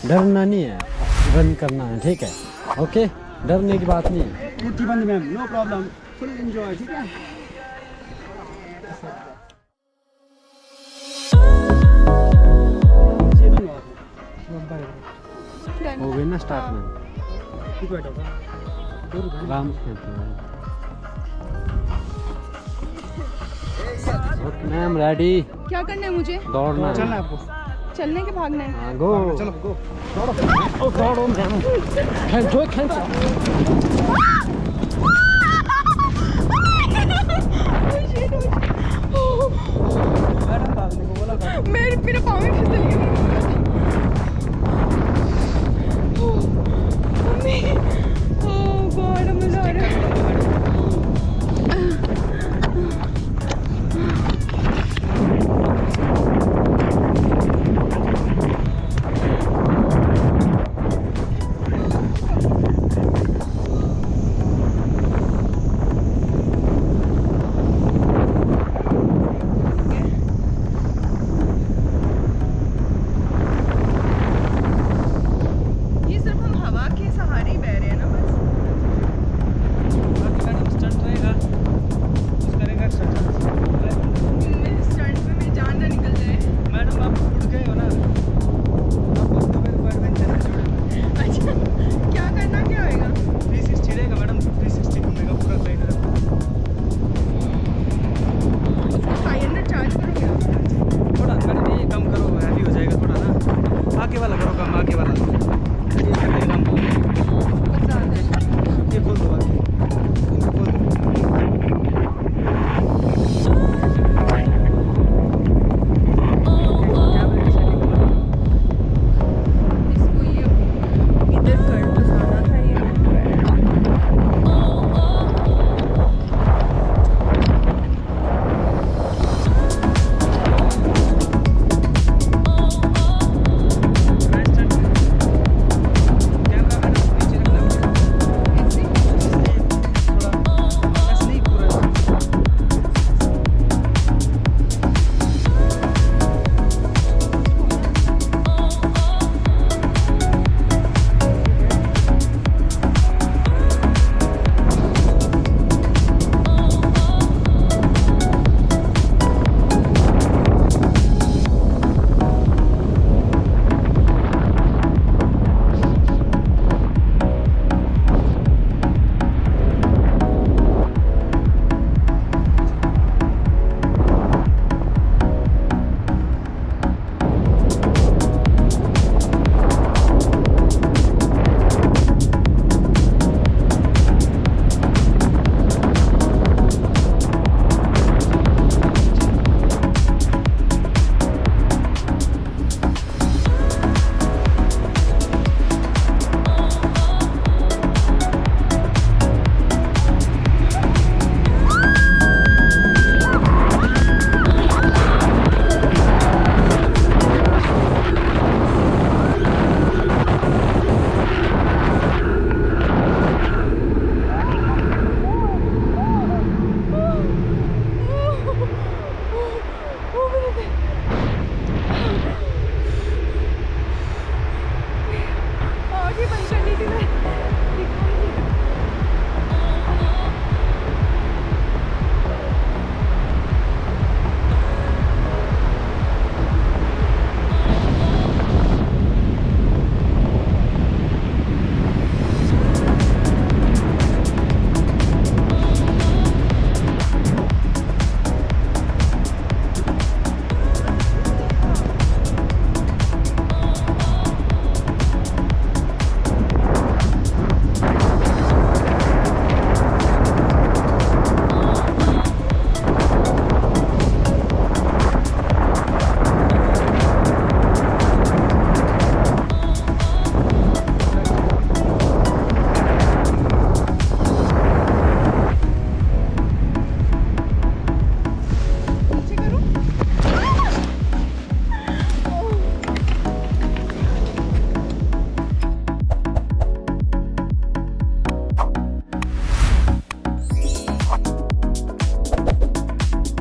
डरना नहीं है, रन करना है, ठीक है? ओके, डरने की बात नहीं है। बंद ma'am, no problem, full enjoy, ठीक है? हो गई ना स्टार्ट में? आराम से ओके मैम, रेडी? क्या करना है मुझे? दौड़ना चलना है है आपको। चलने के भागना है? हाँ, गो चलो गो। ओ दौड़ो मैम, खींचो खींचो। मेरे पाँव में फिसल गया।